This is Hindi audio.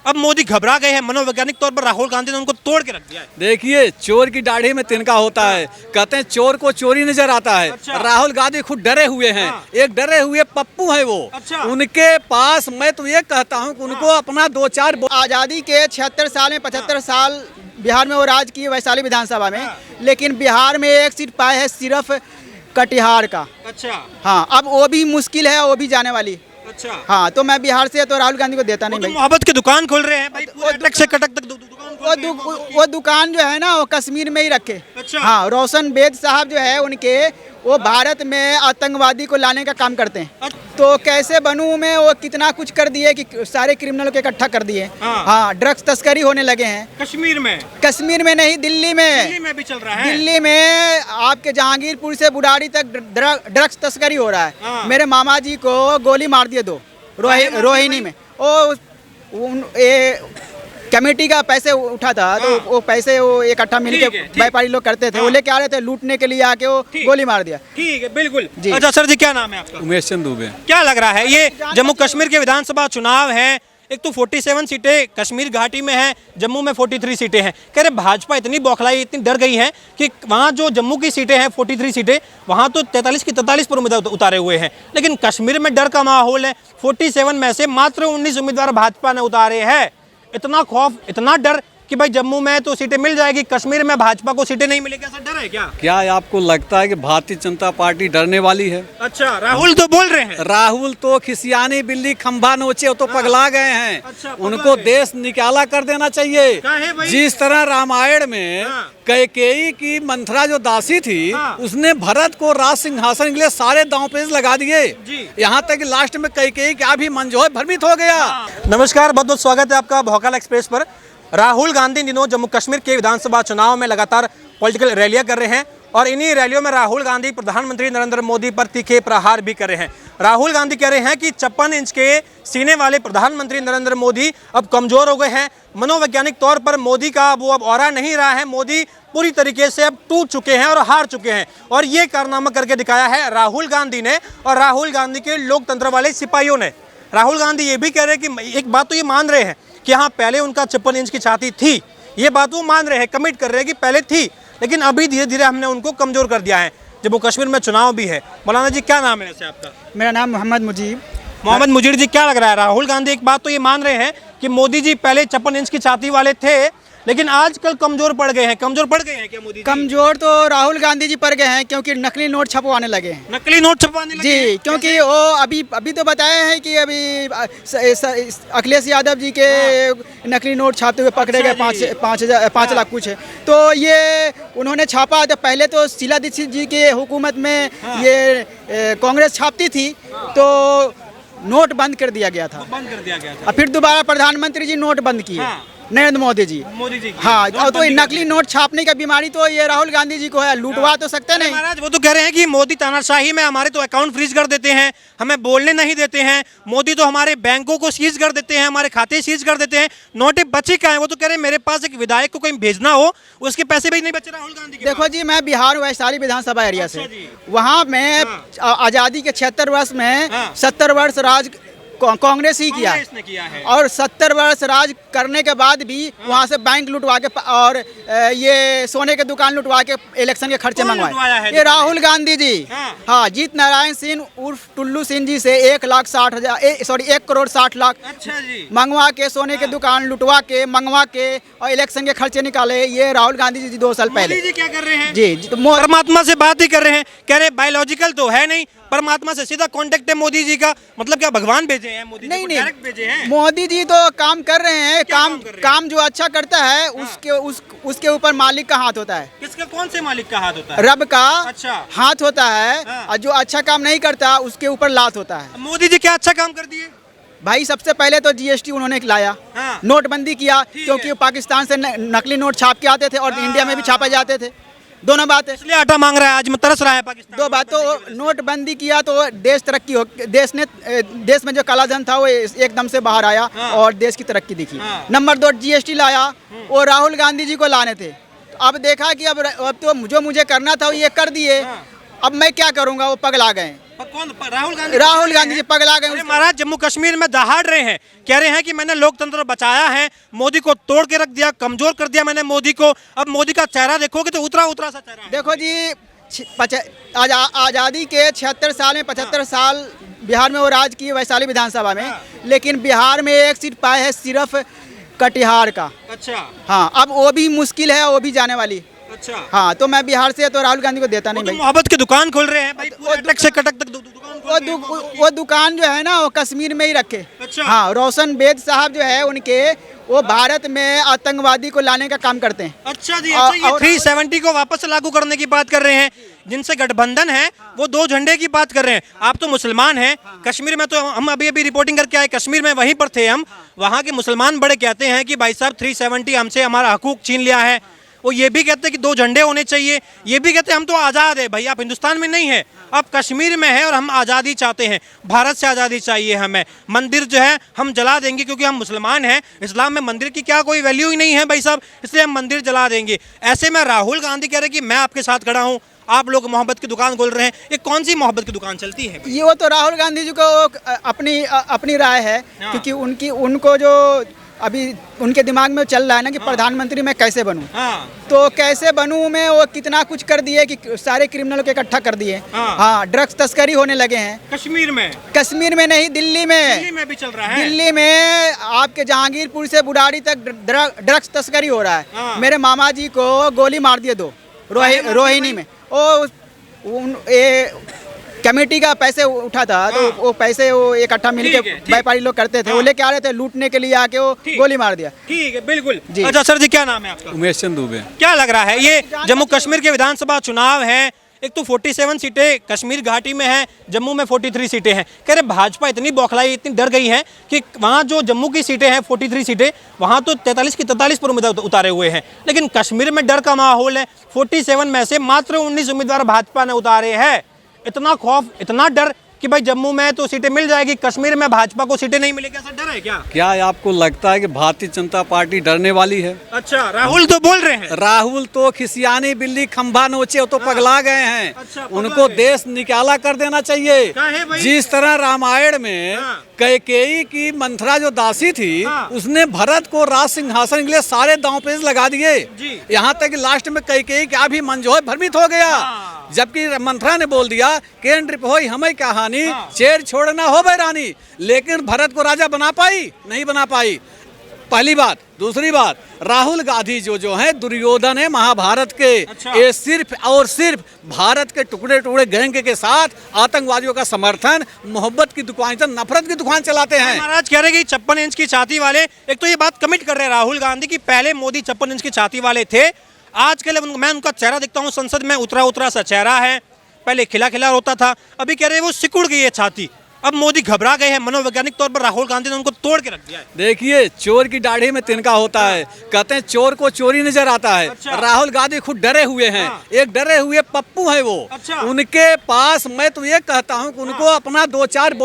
अब मोदी घबरा गए हैं, मनोवैज्ञानिक तौर पर राहुल गांधी ने उनको तोड़ के रख दिया है। देखिए, चोर की दाढ़ी में तिनका होता है, कहते हैं चोर को चोरी नजर आता है। अच्छा। राहुल गांधी खुद डरे हुए हैं। एक डरे हुए पप्पू है वो। अच्छा। उनके पास मैं तो ये कहता हूँ कि उनको अपना 2-4 आज़ादी के 76 साल में 75 साल बिहार में वो राज किए, वैशाली विधानसभा में। लेकिन बिहार में एक सीट पाए है सिर्फ कटिहार का। अच्छा। हाँ, अब वो भी मुश्किल है, वो भी जाने वाली। अच्छा। हाँ, तो मैं बिहार से तो राहुल गांधी को देता नहीं तो भाई। मोहब्बत की दुकान खोल रहे हैं भाई, पूरे अटक से कटक तक दुकान खोल रहे हैं। वो दुकान जो है ना, वो कश्मीर में ही रखे। अच्छा। हाँ, रोशन बेग साहब जो है उनके, वो भारत में आतंकवादी को लाने का काम करते हैं। तो कैसे बनूं में वो कितना कुछ कर दिए कि सारे क्रिमिनल को इकट्ठा कर दिए। हाँ, ड्रग्स तस्करी होने लगे हैं कश्मीर में। कश्मीर में नहीं, दिल्ली में भी चल रहा है। दिल्ली में आपके जहांगीरपुर से बुढ़ारी तक ड्रग्स तस्करी हो रहा है। मेरे मामा जी को गोली मार दिए 2 रोहिणी में। कमेटी का पैसे उठा था, तो वो पैसे वो इकट्ठा मिलके व्यापारी लोग करते थे। वो लेके आ रहे थे लूटने के लिए, आके वो गोली मार दिया। ठीक है, बिल्कुल जी। अच्छा सर जी, क्या नाम है आपका? उमेश चंद दुबे। क्या लग रहा है, ये जम्मू कश्मीर के विधानसभा चुनाव है, एक तो 47 सीटें कश्मीर घाटी में हैं, जम्मू में 43 सीटें हैं। कह रहे भाजपा इतनी बौखलाई, इतनी डर गई है कि वहाँ जो जम्मू की सीटें हैं 43 सीटें, वहाँ तो 43 की 43 पर उम्मीदवार उतारे हुए हैं, लेकिन कश्मीर में डर का माहौल है। 47 में से मात्र 19 उम्मीदवार भाजपा ने उतारे हैं। इतना खौफ, इतना डर कि भाई जम्मू में तो सीटें मिल जाएगी, कश्मीर में भाजपा को सीटें नहीं मिलेगी, ऐसा डर है क्या? क्या आपको लगता है कि भारतीय जनता पार्टी डरने वाली है? अच्छा, राहुल तो बोल रहे हैं। राहुल तो खिसियानी बिल्ली खंभा नोचे, तो पगला गए हैं। अच्छा, उनको देश निकाला कर देना चाहिए। काहे भाई? जिस तरह रामायण में कैकेयी की मंथरा जो दासी थी, उसने भरत को राज सिंहासन के लिए सारे दांव पेच लगा दिए। यहाँ तक कि लास्ट में कैकेयी क्या भी मंजोर भ्रमित हो गया। नमस्कार, बहुत बहुत स्वागत है आपका भौकाल एक्सप्रेस पर। राहुल गांधी दिनों जम्मू कश्मीर के विधानसभा चुनाव में लगातार पॉलिटिकल रैलियां कर रहे हैं और इन्हीं रैलियों में राहुल गांधी प्रधानमंत्री नरेंद्र मोदी पर तीखे प्रहार भी कर रहे हैं। राहुल गांधी कह रहे हैं कि 56 इंच के सीने वाले प्रधानमंत्री नरेंद्र मोदी अब कमजोर हो गए हैं। मनोवैज्ञानिक तौर पर मोदी का वो अब ऑरा नहीं रहा है, मोदी पूरी तरीके से अब टूट चुके हैं और हार चुके हैं। और ये कारनामा करके दिखाया है राहुल गांधी ने और राहुल गांधी के लोकतंत्र वाले सिपाहियों ने। राहुल गांधी ये भी कह रहे हैं कि एक बात तो ये मान रहे हैं कि हाँ, पहले उनका 56 इंच की छाती थी, ये बात वो मान रहे हैं, कमिट कर रहे हैं कि पहले थी, लेकिन अभी धीरे धीरे हमने उनको कमजोर कर दिया है। जम्मू कश्मीर में चुनाव भी है। मौलाना जी, क्या नाम है वैसे आपका? मेरा नाम मोहम्मद मुजीब। मोहम्मद मुजीर जी, क्या लग रहा है, राहुल गांधी एक बात तो ये मान रहे हैं कि मोदी जी पहले 56 इंच की छाती वाले थे, लेकिन आजकल कमजोर पड़ गए हैं। कमजोर पड़ गए हैं क्या मोदी जी? कमजोर तो राहुल गांधी जी पड़ गए हैं, क्योंकि नकली नोट छपवाने लगे हैं। नकली नोट छपवाने लगे जी, हैं? क्योंकि वो अभी तो बताया है कि अभी अखिलेश यादव जी के नकली नोट छापते हुए पकड़े गए। 5 लाख कुछ है। तो ये उन्होंने छापा। तो पहले तो शीला दीक्षित जी के हुकूमत में ये कांग्रेस छापती थी, तो नोट बंद कर दिया गया था। बंद कर दिया गया था। और फिर दोबारा प्रधानमंत्री जी नोट बंद किए, नरेंद्र मोदी जी। हाँ, तो नकली नोट छापने का बीमारी तो ये राहुल गांधी जी को है, लूटवा तो सकते नहीं। महाराज, वो तो कह रहे हैं कि मोदी तानाशाही में हमारे तो अकाउंट फ्रीज कर देते हैं, हमें बोलने नहीं देते हैं, मोदी तो हमारे बैंकों को सीज कर देते हैं, हमारे खाते सीज कर देते हैं, नोटें बची कहाँ हैं? वो तो कह रहे हैं मेरे पास एक विधायक को कहीं भेजना हो, उसके पैसे भी नहीं बचे राहुल गांधी के। देखो जी, मैं बिहार वैशाली विधानसभा एरिया से, वहाँ में आज़ादी के 76 वर्ष में 70 वर्ष राज कांग्रेस ही किया है। और 70 वर्ष राज करने के बाद भी वहाँ से बैंक लुटवा के और ये सोने के दुकान लुटवा के इलेक्शन के खर्चे मंगवाए, ये राहुल गांधी जी। हाँ, जीत नारायण सिंह उर्फ टुल्लू सिंह जी से 1 करोड़ 60 लाख मंगवा के, सोने के दुकान लुटवा के, मंगवा के और इलेक्शन के खर्चे निकाले, ये राहुल गांधी जी 2 साल पहले। जी क्या कर रहे हैं? जी, तो परमात्मा से बात ही कर रहे हैं, कह रहे बायोलॉजिकल तो है नहीं, परमात्मा से सीधा कांटेक्ट है मोदी जी का। मतलब क्या भगवान भेजे हैं मोदी जी को? डायरेक्ट भेजे हैं? मोदी जी तो काम कर रहे हैं। काम जो अच्छा करता है उसके ऊपर मालिक का हाथ होता है। किसका, कौन से मालिक का हाथ होता है? रब का अच्छा हाथ होता है। और जो अच्छा काम नहीं करता उसके ऊपर लात होता है। मोदी जी क्या अच्छा काम कर दिए भाई? सबसे पहले तो जीएसटी उन्होंने लाया, नोटबंदी किया, क्योंकि पाकिस्तान से नकली नोट छाप के आते थे और इंडिया में भी छापे जाते थे। दोनों बात है, इसलिए आटा मांग रहा है, आज में तरस रहा है पाकिस्तान। 2 बात तो नोटबंदी किया तो देश तरक्की हो, देश में जो कालाधन था वो एकदम से बाहर आया और देश की तरक्की दिखी। नंबर 2, जीएसटी लाया, वो राहुल गांधी जी को लाने थे। तो अब देखा कि अब तो जो मुझे करना था वो ये कर दिए, अब मैं क्या करूँगा? वो पगला गए। कौन? राहुल गांधी जी पगला गए। अरे महाराज, जम्मू कश्मीर में दहाड़ रहे हैं, कह रहे हैं कि मैंने लोकतंत्र बचाया है, मोदी को तोड़ के रख दिया, कमजोर कर दिया मैंने मोदी को। अब मोदी का चेहरा देखोगे तो उतरा उतरा सा चेहरा है। देखो जी, आज़ादी के 76 साल में 75 साल बिहार में वो राज किए वैशाली विधानसभा में, लेकिन बिहार में एक सीट पाए है सिर्फ कटिहार का। अच्छा। हाँ, अब वो भी मुश्किल है, वो भी जाने वाली। अच्छा। हाँ, तो मैं बिहार से तो राहुल गांधी को देता नहीं तो भाई। मोहब्बत की दुकान खोल रहे हैं भाई, पूरे अटक से कटक तक दुकान खोल रहे हैं। वो दुकान जो है ना वो कश्मीर में ही रखे। अच्छा। हाँ, रोशन बेग साहब जो है उनके, वो भारत में आतंकवादी को लाने का काम करते हैं। अच्छा जी। अच्छा, ये 370 को वापस लागू करने की बात कर रहे हैं। जिनसे गठबंधन है वो 2 झंडे की बात कर रहे हैं। आप तो मुसलमान हैं, कश्मीर में तो हम अभी रिपोर्टिंग करके आए, कश्मीर में वहीं पर थे हम। वहाँ के मुसलमान बड़े कहते हैं कि भाई साहब 370 हमसे हमारा हकूक छीन लिया है। वो ये भी कहते हैं कि 2 झंडे होने चाहिए। ये भी कहते हैं हम तो आज़ाद है भाई, आप हिंदुस्तान में नहीं है, आप कश्मीर में है और हम आज़ादी चाहते हैं, भारत से आज़ादी चाहिए हमें। मंदिर जो है हम जला देंगे क्योंकि हम मुसलमान हैं, इस्लाम में मंदिर की क्या कोई वैल्यू ही नहीं है भाई साहब, इसलिए हम मंदिर जला देंगे। ऐसे में राहुल गांधी कह रहे कि मैं आपके साथ खड़ा हूँ, आप लोग मोहब्बत की दुकान खोल रहे हैं। ये कौन सी मोहब्बत की दुकान चलती है? ये वो तो राहुल गांधी जी को अपनी राय है, क्योंकि उनको जो अभी उनके दिमाग में चल रहा है ना कि प्रधानमंत्री मैं कैसे बनूं। तो कैसे बनूं में वो कितना कुछ कर दिए कि सारे क्रिमिनल को इकट्ठा कर दिए। हाँ, ड्रग्स तस्करी होने लगे हैं कश्मीर में नहीं, दिल्ली में भी चल रहा है। दिल्ली में आपके जहांगीरपुर से बुढ़ाड़ी तक ड्रग्स तस्करी हो रहा है। मेरे मामा जी को गोली मार दिए 2 रोहिणी में। कमेटी का पैसे उठा था, तो वो पैसे वो इकट्ठा मिलके व्यापारी लोग करते थे, वो लेके आ रहे थे लूटने के लिए, आके वो गोली मार दिया। ठीक है, बिल्कुल। अच्छा सर जी, क्या नाम है आपका? उमेश चंद दुबे। क्या लग रहा है, ये जम्मू कश्मीर के विधानसभा चुनाव हैं, एक तो 47 सीटें कश्मीर घाटी में हैं, जम्मू में 43 सीटें हैं। कह रहे भाजपा इतनी बौखलाई, इतनी डर गई है कि वहाँ जो जम्मू की सीटें हैं 43 सीटें, वहाँ तो 43 की 43 पर उम्मीदवार उतारे हुए हैं, लेकिन कश्मीर में डर का माहौल है। 47 में से मात्र 19 उम्मीदवार भाजपा ने उतारे हैं। इतना खौफ, इतना डर कि भाई जम्मू में तो सीटें मिल जाएगी, कश्मीर में भाजपा को सीटें नहीं मिलेगी, ऐसा डर है क्या? क्या आपको लगता है कि भारतीय जनता पार्टी डरने वाली है? अच्छा, राहुल तो बोल रहे हैं। राहुल तो खिसियानी बिल्ली खंभा नोचे, तो पगला गए हैं। अच्छा, उनको देश निकाला कर देना चाहिए। जिस तरह रामायण में कैकेयी की मंथरा जो दासी थी, उसने भरत को राज सिंहासन के लिए सारे दांव पेच लगा दिए। यहाँ तक कि लास्ट में कैकेयी क्या भी मन जो है भ्रमित हो गया, जबकि मंथरा ने बोल दिया के नृप होई हमें कहानी, चेर छोड़ना हो बैरानी। लेकिन भरत को राजा बना पाई? नहीं बना पाई, पहली बात। दूसरी बात, राहुल गांधी जो है दुर्योधन है महाभारत के। ये सिर्फ और सिर्फ भारत के टुकड़े टुकड़े गैंग के साथ आतंकवादियों का समर्थन, मोहब्बत की दुकान, नफरत की दुकान चलाते हैं। महाराज कह रहे कि 56 इंच की छाती वाले, एक तो ये बात कमिट कर रहे हैं राहुल गांधी की पहले मोदी 56 इंच की छाती वाले थे, आज के लिए मैं उनका चेहरा देखता हूँ संसद में, उतरा उतरा सा चेहरा है, पहले खिला खिला होता था, अभी कह रहे हैं वो सिकुड़ गई है छाती। अब मोदी घबरा गए हैं, मनोवैज्ञानिक तौर पर राहुल गांधी ने उनको तोड़ के रख दिया है। देखिए, चोर की दाढ़ी में तिनका होता है, कहते हैं चोर को चोरी नजर आता है। अच्छा। राहुल गांधी खुद डरे हुए हैं। एक डरे हुए पप्पू है वो। अच्छा। उनके पास मैं तो ये कहता हूँ कि उनको अपना 2-4